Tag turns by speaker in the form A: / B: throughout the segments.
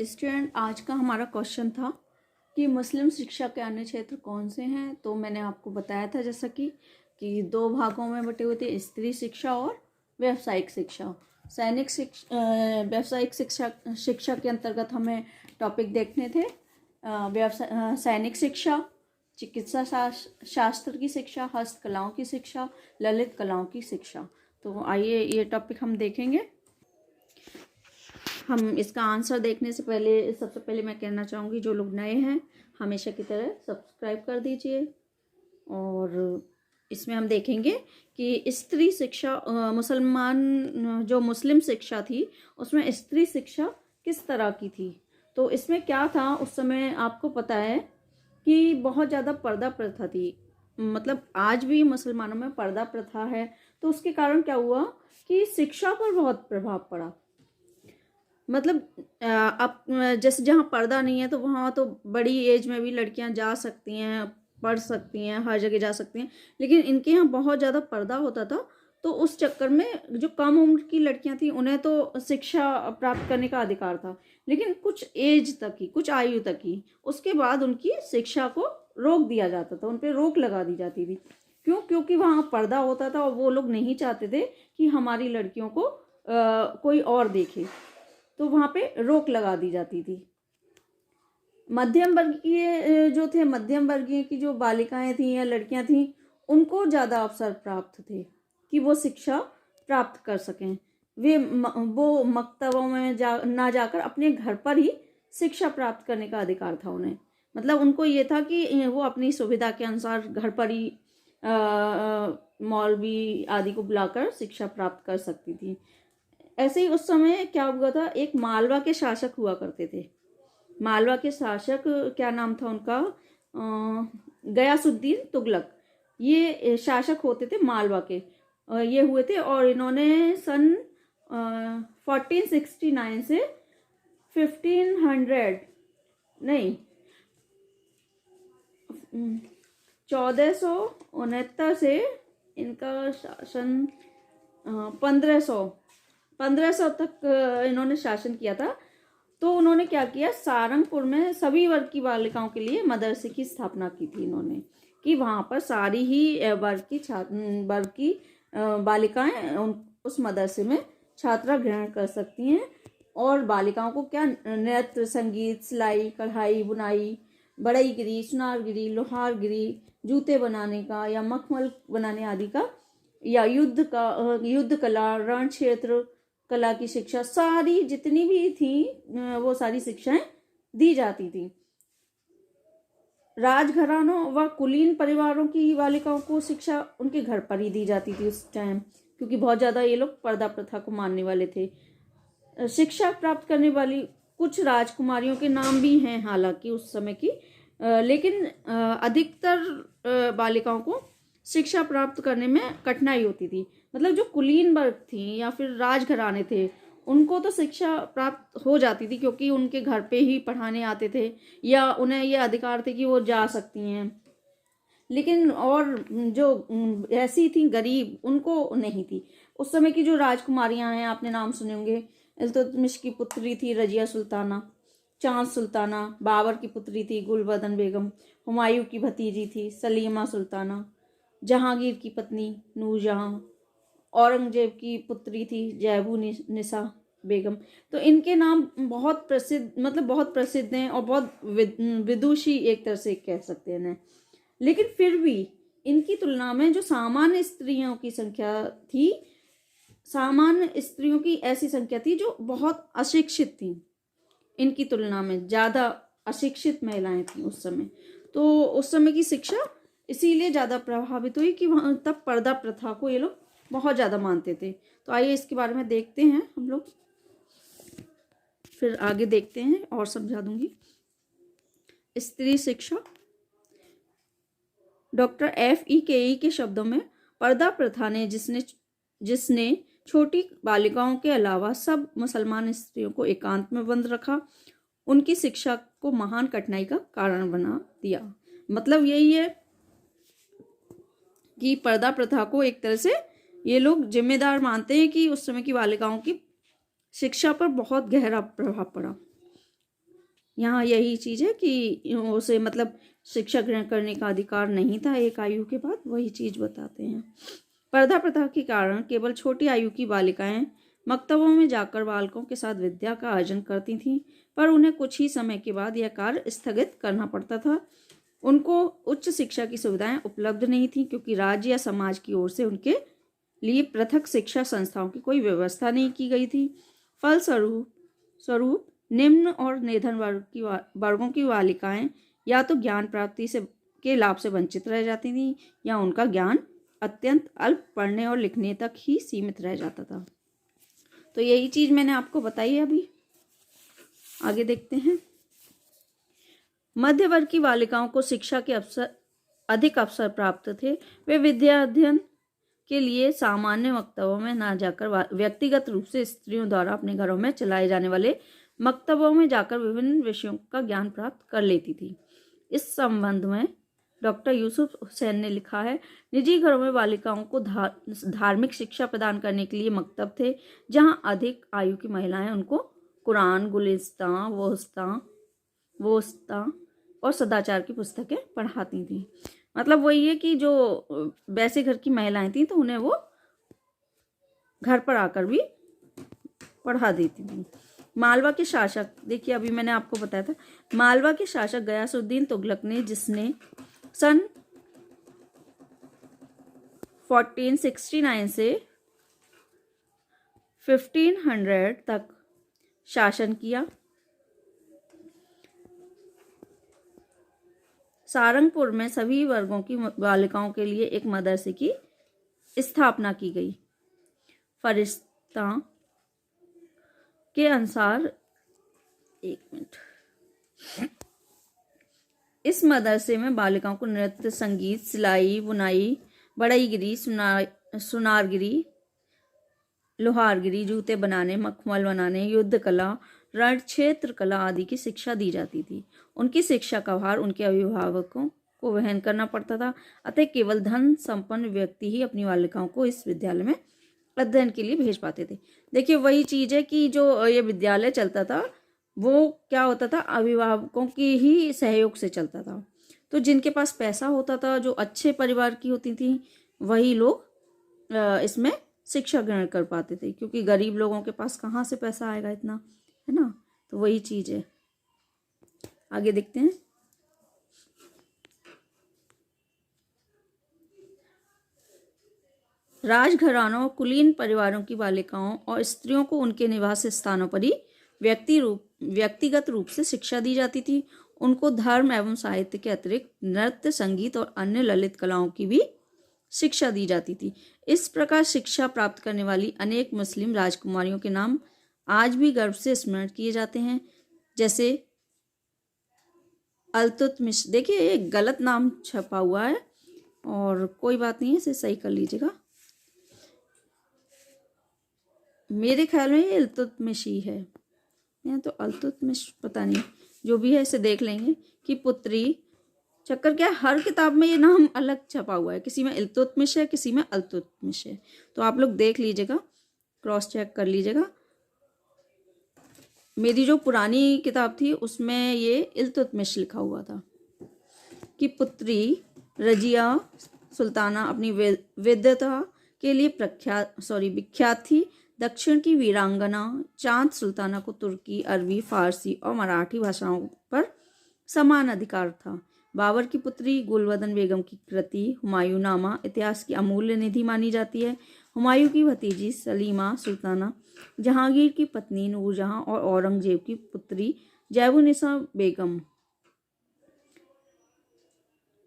A: Student, आज का हमारा क्वेश्चन था कि मुस्लिम शिक्षा के अन्य क्षेत्र कौन से हैं। तो मैंने आपको बताया था जैसा कि दो भागों में बटे हुए थे, स्त्री शिक्षा और व्यावसायिक शिक्षा। सैनिक शिक्षा व्यावसायिक शिक्षा के अंतर्गत हमें टॉपिक देखने थे सैनिक शिक्षा, चिकित्सा शास्त्र की शिक्षा, हस्तकलाओं की शिक्षा, ललित कलाओं की शिक्षा। तो आइए ये टॉपिक हम देखेंगे। हम इसका आंसर देखने से पहले सबसे पहले मैं कहना चाहूँगी, जो लोग नए हैं हमेशा की तरह सब्सक्राइब कर दीजिए। और इसमें हम देखेंगे कि स्त्री शिक्षा, मुस्लिम शिक्षा थी उसमें स्त्री शिक्षा किस तरह की थी। तो इसमें क्या था, उस समय आपको पता है कि बहुत ज़्यादा पर्दा प्रथा थी। मतलब आज भी मुसलमानों में पर्दा प्रथा है। तो उसके कारण क्या हुआ कि शिक्षा पर बहुत प्रभाव पड़ा। मतलब अब जैसे जहाँ पर्दा नहीं है तो वहाँ तो बड़ी एज में भी लड़कियां जा सकती हैं, पढ़ सकती हैं, हर जगह जा सकती हैं। लेकिन इनके यहाँ बहुत ज़्यादा पर्दा होता था। तो उस चक्कर में जो कम उम्र की लड़कियां थी उन्हें तो शिक्षा प्राप्त करने का अधिकार था, लेकिन कुछ एज तक ही, कुछ आयु तक ही। उसके बाद उनकी शिक्षा को रोक दिया जाता था, उन पर रोक लगा दी जाती थी। क्यों? क्योंकि वहाँ पर्दा होता था और वो लोग नहीं चाहते थे कि हमारी लड़कियों को कोई और देखे। तो वहाँ पे रोक लगा दी जाती थी। मध्यम वर्गीय जो थे, मध्यम वर्गीय की जो बालिकाएं थी या लड़कियां थी, उनको ज़्यादा अवसर प्राप्त थे कि वो शिक्षा प्राप्त कर सकें। वो मकतबों में ना जाकर अपने घर पर ही शिक्षा प्राप्त करने का अधिकार था उन्हें। मतलब उनको ये था कि वो अपनी सुविधा के अनुसार घर पर ही मौलवी आदि को बुलाकर शिक्षा प्राप्त कर सकती थी। ऐसे ही उस समय क्या हुआ था, एक मालवा के शासक हुआ करते थे। मालवा के शासक, क्या नाम था उनका, गयासुद्दीन तुगलक। ये शासक होते थे मालवा के। ये हुए थे और इन्होंने सन 1469 से 1500 नहीं 1469 से इनका शासन 1500 तक इन्होंने शासन किया था। तो उन्होंने क्या किया, सारंगपुर में सभी वर्ग की बालिकाओं के लिए मदरसे की स्थापना की थी इन्होंने, कि वहाँ पर सारी ही वर्ग की बालिकाएं उस मदरसे में छात्रा ग्रहण कर सकती हैं। और बालिकाओं को क्या, नृत्य, संगीत, सिलाई, कढ़ाई, बुनाई, बढ़ईगिरी, सुनारगिरी, लोहारगिरी, जूते बनाने का या मखमल बनाने आदि का, या युद्ध कला, रण क्षेत्र कला की शिक्षा, सारी जितनी भी थी वो सारी शिक्षाएं दी जाती थी। राजघरानों व कुलीन परिवारों की बालिकाओं को शिक्षा उनके घर पर ही दी जाती थी उस टाइम, क्योंकि बहुत ज़्यादा ये लोग पर्दा प्रथा को मानने वाले थे। शिक्षा प्राप्त करने वाली कुछ राजकुमारियों के नाम भी हैं हालांकि उस समय की, लेकिन अधिकतर बालिकाओं को शिक्षा प्राप्त करने में कठिनाई होती थी। मतलब जो कुलीन वर्ग थी या फिर राजघराने थे, उनको तो शिक्षा प्राप्त हो जाती थी क्योंकि उनके घर पे ही पढ़ाने आते थे, या उन्हें ये अधिकार थे कि वो जा सकती हैं। लेकिन और जो ऐसी थी गरीब, उनको नहीं थी। उस समय की जो राजकुमारियां हैं, आपने नाम सुने होंगे, इल्तुतमिश की पुत्री थी रजिया सुल्ताना, चांद सुल्ताना, बाबर की पुत्री थी गुलबदन बेगम, हुमायूं की भतीजी थी सलीमा सुल्ताना, जहांगीर की पत्नी नूरजहां, औरंगजेब की पुत्री थी जैबू निसा बेगम। तो इनके नाम बहुत प्रसिद्ध, मतलब बहुत प्रसिद्ध हैं और बहुत विदुषी एक तरह से कह सकते हैं। लेकिन फिर भी इनकी तुलना में जो सामान्य स्त्रियों की संख्या थी, सामान्य स्त्रियों की ऐसी संख्या थी जो बहुत अशिक्षित थी, इनकी तुलना में ज़्यादा अशिक्षित महिलाएं थी उस समय। तो उस समय की शिक्षा इसीलिए ज़्यादा प्रभावित हुई कि वहाँ तब पर्दा प्रथा को ये लोग बहुत ज़्यादा मानते थे। तो आइए इसके बारे में देखते हैं हम लोग, फिर आगे देखते हैं और समझा दूंगी। स्त्री शिक्षा, डॉक्टर FEKE के शब्दों में, पर्दा प्रथा ने जिसने छोटी बालिकाओं के अलावा सब मुसलमान स्त्रियों को एकांत में बंद रखा, उनकी शिक्षा को महान कठिनाई का कारण बना दिया। मतलब यही है कि पर्दा प्रथा को एक तरह से ये लोग जिम्मेदार मानते हैं कि उस समय की बालिकाओं की शिक्षा पर बहुत गहरा प्रभाव पड़ा। यहाँ यही चीज़ है कि उसे मतलब शिक्षा ग्रहण करने का अधिकार नहीं था एक आयु के बाद, वही चीज़ बताते हैं। पर्दा प्रथा के कारण केवल छोटी आयु की बालिकाएं मक्तबों में जाकर बालकों के साथ विद्या का अर्जन करती थीं, पर उन्हें कुछ ही समय के बाद यह कार्य स्थगित करना पड़ता था। उनको उच्च शिक्षा की सुविधाएं उपलब्ध नहीं थी, क्योंकि राज्य या समाज की ओर से उनके लिए पृथक शिक्षा संस्थाओं की कोई व्यवस्था नहीं की गई थी। फलस्वरूप निम्न और निधन वर्गों की बालिकाएं या तो ज्ञान प्राप्ति से के लाभ से वंचित रह जाती थीं, या उनका ज्ञान अत्यंत अल्प, पढ़ने और लिखने तक ही सीमित रह जाता था। तो यही चीज मैंने आपको बताई है। अभी आगे देखते हैं। मध्य वर्ग की बालिकाओं को शिक्षा के अधिक अवसर प्राप्त थे। वे विद्या अध्ययन के लिए सामान्य मक्तबों में ना जाकर व्यक्तिगत रूप से स्त्रियों द्वारा अपने घरों में चलाए जाने वाले मक्तबों में जाकर विभिन्न विषयों का ज्ञान प्राप्त कर लेती थी। इस संबंध में डॉक्टर यूसुफ हुसैन ने लिखा है, निजी घरों में बालिकाओं को धार्मिक शिक्षा प्रदान करने के लिए मक्तब थे, जहां अधिक आयु की महिलाएं उनको कुरान, गुलिस्तां, वोस्ता और सदाचार की पुस्तकें पढ़ाती थी। मतलब वही है कि जो वैसे घर की महिलाएं थी तो उन्हें वो घर पर आकर भी पढ़ा देती थी। मालवा के शासक, देखिए अभी मैंने आपको बताया था, मालवा के शासक गयासुद्दीन तुगलक ने, जिसने सन 1469 से 1500 तक शासन किया, सारंगपुर में सभी वर्गों की बालिकाओं के लिए एक मदरसे की स्थापना की गई। फरिश्ता के अनुसार, एक मिनट, इस मदरसे में बालिकाओं को नृत्य, संगीत, सिलाई, बुनाई, बढ़ईगिरी, सुनारगिरी, लोहारगिरी, जूते बनाने, मखमल बनाने, युद्ध कला, रणक्षेत्र कला आदि की शिक्षा दी जाती थी। उनकी शिक्षा का भार उनके अभिभावकों को वहन करना पड़ता था, अतः केवल धन संपन्न व्यक्ति ही अपनी बालिकाओं को इस विद्यालय में अध्ययन के लिए भेज पाते थे। देखिए वही चीज है कि जो ये विद्यालय चलता था वो क्या होता था, अभिभावकों के ही सहयोग से चलता था। तो जिनके पास पैसा होता था, जो अच्छे परिवार की होती थी, वही लोग इसमें शिक्षा ग्रहण कर पाते थे, क्योंकि गरीब लोगों के पास कहाँ से पैसा आएगा इतना, है ना। तो वही चीज है। आगे देखते हैं। राजघरानों, कुलीन परिवारों की बालिकाओं और स्त्रियों को उनके निवास स्थानों पर ही व्यक्तिगत रूप से शिक्षा दी जाती थी। उनको धर्म एवं साहित्य के अतिरिक्त नृत्य, संगीत और अन्य ललित कलाओं की भी शिक्षा दी जाती थी। इस प्रकार शिक्षा प्राप्त करने वाली अनेक मुस्लिम राजकुमारियों के नाम आज भी गर्व से स्मरण किए जाते हैं, जैसे अल्तुतमिश। देखिए ये गलत नाम छपा हुआ है और कोई बात नहीं है, इसे सही कर लीजिएगा। मेरे ख्याल में ये अल्तुतमिश ही है, या तो अल्तुतमिश, पता नहीं, जो भी है इसे देख लेंगे। कि पुत्री, चक्कर क्या, हर किताब में ये नाम अलग छपा हुआ है, किसी में इल्तुतमिश है, किसी में अल्तुतमिश है। तो आप लोग देख लीजिएगा, क्रॉस चेक कर लीजिएगा। मेरी जो पुरानी किताब थी उसमें ये इल्तुतमिश लिखा हुआ था। कि पुत्री रजिया सुल्ताना अपनी विद्वता के लिए विख्यात थी। दक्षिण की वीरांगना चांद सुल्ताना को तुर्की, अरबी, फारसी और मराठी भाषाओं पर समान अधिकार था। बाबर की पुत्री गुलबदन बेगम की कृति हुमायूंनामा इतिहास की अमूल्य निधि मानी जाती है। हुमायूं की भतीजी सलीमा सुल्ताना, जहांगीर की पत्नी नूरजहां और औरंगजेब की पुत्री जैबुनिसा बेगम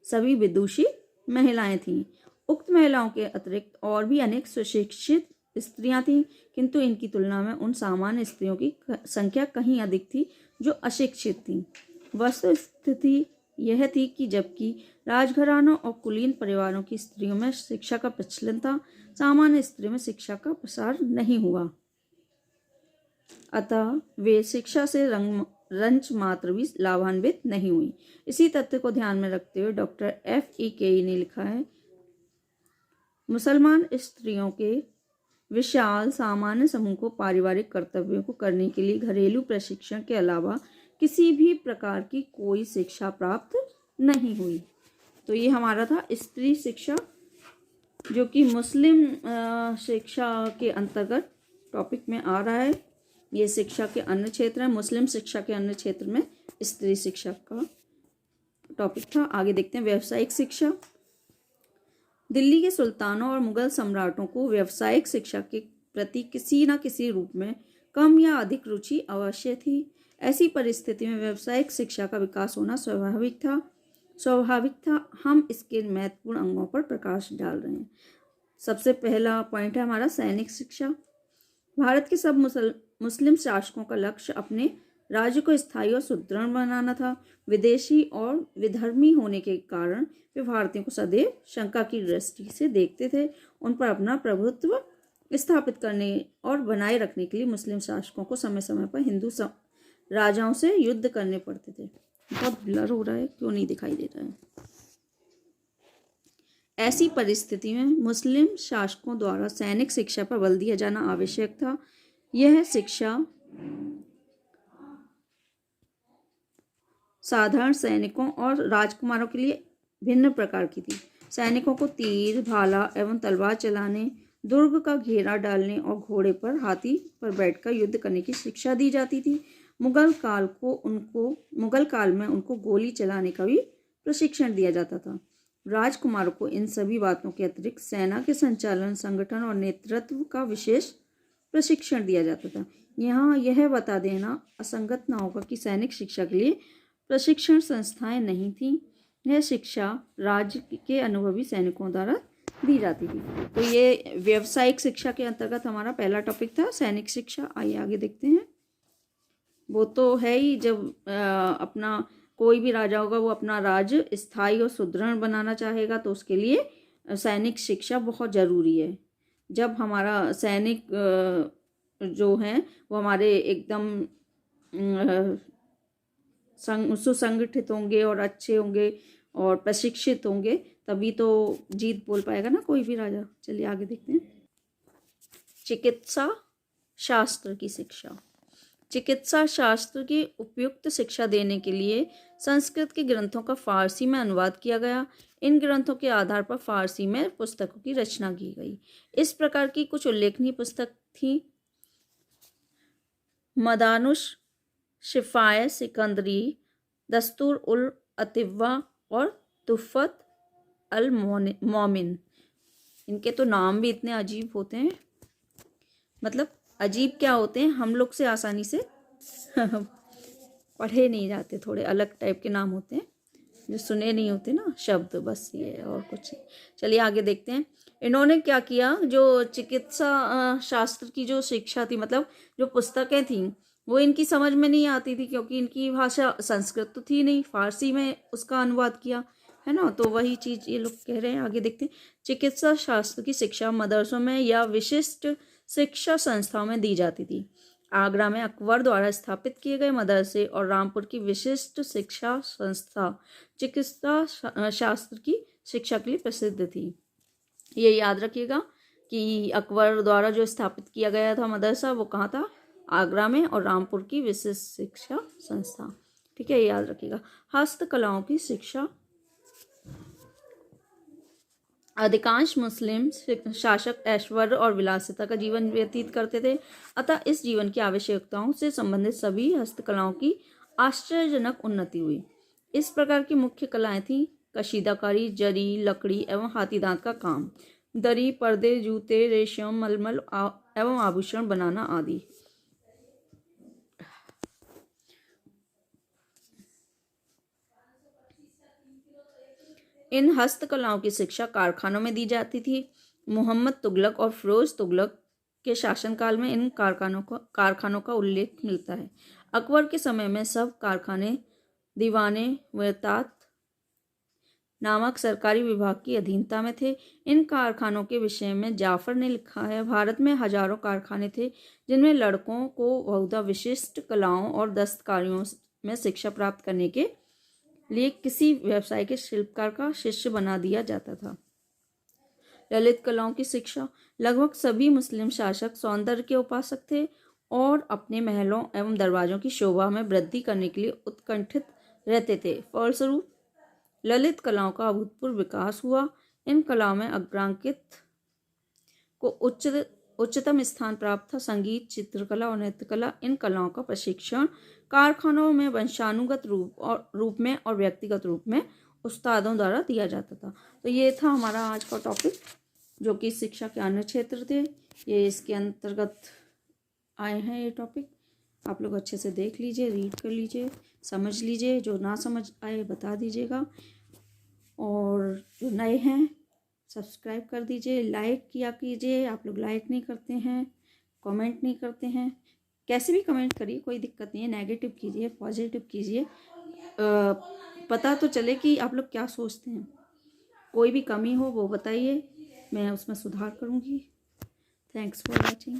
A: सभी विदुषी महिलाएं थीं। उक्त महिलाओं के अतिरिक्त और भी अनेक सुशिक्षित स्त्रियां थीं, किंतु इनकी तुलना में उन सामान्य स्त्रियों की संख्या कहीं अधिक थी जो अशिक्षित थीं। वस्तुस्थिति यह थी कि जबकि राजघरानों और कुलीन परिवारों की स्त्रियों में शिक्षा का प्रचलन था, सामान्य स्त्रियों में शिक्षा का प्रसार नहीं हुआ, अतः वे शिक्षा से रंच मात्र भी लाभान्वित नहीं हुई। इसी तथ्य को ध्यान में रखते हुए डॉक्टर F.E. केई ने लिखा है, मुसलमान स्त्रियों के विशाल सामान्य समूह को पारिवारिक कर्तव्यों को करने के लिए घरेलू प्रशिक्षण के अलावा किसी भी प्रकार की कोई शिक्षा प्राप्त नहीं हुई। तो ये हमारा था स्त्री शिक्षा, जो कि मुस्लिम शिक्षा के अंतर्गत टॉपिक में आ रहा है। ये शिक्षा के अन्य क्षेत्र है, मुस्लिम शिक्षा के अन्य क्षेत्र में स्त्री शिक्षा का टॉपिक था। आगे देखते हैं व्यावसायिक शिक्षा। दिल्ली के सुल्तानों और मुगल सम्राटों को व्यावसायिक शिक्षा के प्रति किसी न किसी रूप में कम या अधिक रुचि अवश्य थी। ऐसी परिस्थिति में व्यावसायिक शिक्षा का विकास होना स्वाभाविक था। हम इसके महत्वपूर्ण अंगों पर प्रकाश डाल रहे हैं। सबसे पहला पॉइंट है हमारा सैनिक शिक्षा। भारत के सब मुस्लिम शासकों का लक्ष्य अपने राज्य को स्थायी और सुदृढ़ बनाना था। विदेशी और विधर्मी होने के कारण वे भारतीयों को सदैव शंका की दृष्टि से देखते थे। उन पर अपना प्रभुत्व स्थापित करने और बनाए रखने के लिए मुस्लिम शासकों को समय समय पर हिंदू राजाओं से युद्ध करने पड़ते थे। बहुत ब्लर हो रहा है, क्यों नहीं दिखाई दे रहा है। ऐसी परिस्थिति में मुस्लिम शासकों द्वारा सैनिक शिक्षा पर बल दिया जाना आवश्यक था। यह शिक्षा साधारण सैनिकों और राजकुमारों के लिए भिन्न प्रकार की थी। सैनिकों को तीर, भाला एवं तलवार चलाने, दुर्ग का घेरा डालने और घोड़े पर हाथी पर बैठकर युद्ध करने की शिक्षा दी जाती थी। मुगल काल में उनको गोली चलाने का भी प्रशिक्षण दिया जाता था। राजकुमारों को इन सभी बातों के अतिरिक्त सेना के संचालन, संगठन और नेतृत्व का विशेष प्रशिक्षण दिया जाता था। यहाँ यह बता देना असंगत न होगा कि सैनिक शिक्षा के लिए प्रशिक्षण संस्थाएं नहीं थीं। यह शिक्षा राज्य के अनुभवी सैनिकों द्वारा दी जाती थी। तो ये व्यावसायिक शिक्षा के अंतर्गत हमारा पहला टॉपिक था, सैनिक शिक्षा। आइए आगे देखते हैं। वो तो है ही, जब अपना कोई भी राजा होगा वो अपना राज्य स्थायी और सुदृढ़ बनाना चाहेगा तो उसके लिए सैनिक शिक्षा बहुत ज़रूरी है। जब हमारा सैनिक जो हैं वो हमारे एकदम सुसंगठित होंगे और अच्छे होंगे और प्रशिक्षित होंगे, तभी तो जीत बोल पाएगा ना कोई भी राजा। चलिए आगे देखते हैं। चिकित्सा शास्त्र की शिक्षा। चिकित्सा शास्त्र की उपयुक्त शिक्षा देने के लिए संस्कृत के ग्रंथों का फारसी में अनुवाद किया गया। इन ग्रंथों के आधार पर फारसी में पुस्तकों की रचना की गई। इस प्रकार की कुछ उल्लेखनीय पुस्तक थी: मदानुष शिफाए सिकंदरी, दस्तूर उल अतिवा और तुफ़त अल मोमिन। इनके तो नाम भी इतने अजीब होते हैं, मतलब अजीब क्या होते हैं, हम लोग से आसानी से पढ़े नहीं जाते। थोड़े अलग टाइप के नाम होते हैं जो सुने नहीं होते ना शब्द, बस ये और कुछ नहीं। चलिए आगे देखते हैं। इन्होंने क्या किया, जो चिकित्सा शास्त्र की जो शिक्षा थी, मतलब जो पुस्तकें थीं, वो इनकी समझ में नहीं आती थी क्योंकि इनकी भाषा संस्कृत तो थी नहीं, फारसी में उसका अनुवाद किया है ना। तो वही चीज़ ये लोग कह रहे हैं। आगे देखते हैं। चिकित्सा शास्त्र की शिक्षा मदरसों में या विशिष्ट शिक्षा संस्थाओं में दी जाती थी। आगरा में अकबर द्वारा स्थापित किए गए मदरसे और रामपुर की विशिष्ट शिक्षा संस्था चिकित्सा शास्त्र की शिक्षा के लिए प्रसिद्ध थी। ये याद रखिएगा कि अकबर द्वारा जो स्थापित किया गया था मदरसा, वो कहाँ था? आगरा में, और रामपुर की विशिष्ट शिक्षा संस्था। ठीक है, याद रखिएगा। हस्तकलाओं की शिक्षा। अधिकांश मुस्लिम शासक ऐश्वर्य और विलासिता का जीवन व्यतीत करते थे, अतः इस जीवन की आवश्यकताओं से संबंधित सभी हस्तकलाओं की आश्चर्यजनक उन्नति हुई। इस प्रकार की मुख्य कलाएं थीं कशीदाकारी, जरी, लकड़ी एवं हाथी दांत का काम, दरी, पर्दे, जूते, रेशम, मलमल एवं आभूषण बनाना आदि। इन हस्तकलाओं की शिक्षा कारखानों में दी जाती थी। मोहम्मद तुगलक और फिरोज तुगलक के शासनकाल में इन कारखानों का उल्लेख मिलता है। अकबर के समय में सब कारखाने दीवाने वरतात नामक सरकारी विभाग की अधीनता में थे। इन कारखानों के विषय में जाफर ने लिखा है, भारत में हजारों कारखाने थे जिनमें लड़कों को बहुधा विशिष्ट कलाओं और दस्तकारियों में शिक्षा प्राप्त करने के लिए किसी व्यवसाय के शिल्पकार का शिष्य बना दिया जाता था। ललित कलाओं की शिक्षा। लगभग सभी मुस्लिम शासक सौंदर्य के उपासक थे। और अपने महलों एवं दरवाजों की शोभा में वृद्धि करने के लिए उत्कंठित रहते थे। फलस्वरूप ललित कलाओं का अभूतपूर्व विकास हुआ। इन कलाओं में अग्रांकित को उच्चतम स्थान प्राप्त था। संगीत, चित्रकला और नृत्य कला, इन कलाओं का प्रशिक्षण कारखानों में वंशानुगत रूप में और व्यक्तिगत रूप में उस्तादों द्वारा दिया जाता था। तो ये था हमारा आज का टॉपिक, जो कि शिक्षा के अन्य क्षेत्र थे, ये इसके अंतर्गत आए हैं। ये टॉपिक आप लोग अच्छे से देख लीजिए, रीड कर लीजिए, समझ लीजिए। जो ना समझ आए बता दीजिएगा, और जो नए हैं सब्सक्राइब कर दीजिए, लाइक किया कीजिए। आप लोग लाइक नहीं करते हैं, कमेंट नहीं करते हैं। कैसे भी कमेंट करिए, कोई दिक्कत नहीं है। नेगेटिव कीजिए, पॉजिटिव कीजिए, पता तो चले कि आप लोग क्या सोचते हैं। कोई भी कमी हो वो बताइए, मैं उसमें सुधार करूँगी। Thanks for watching.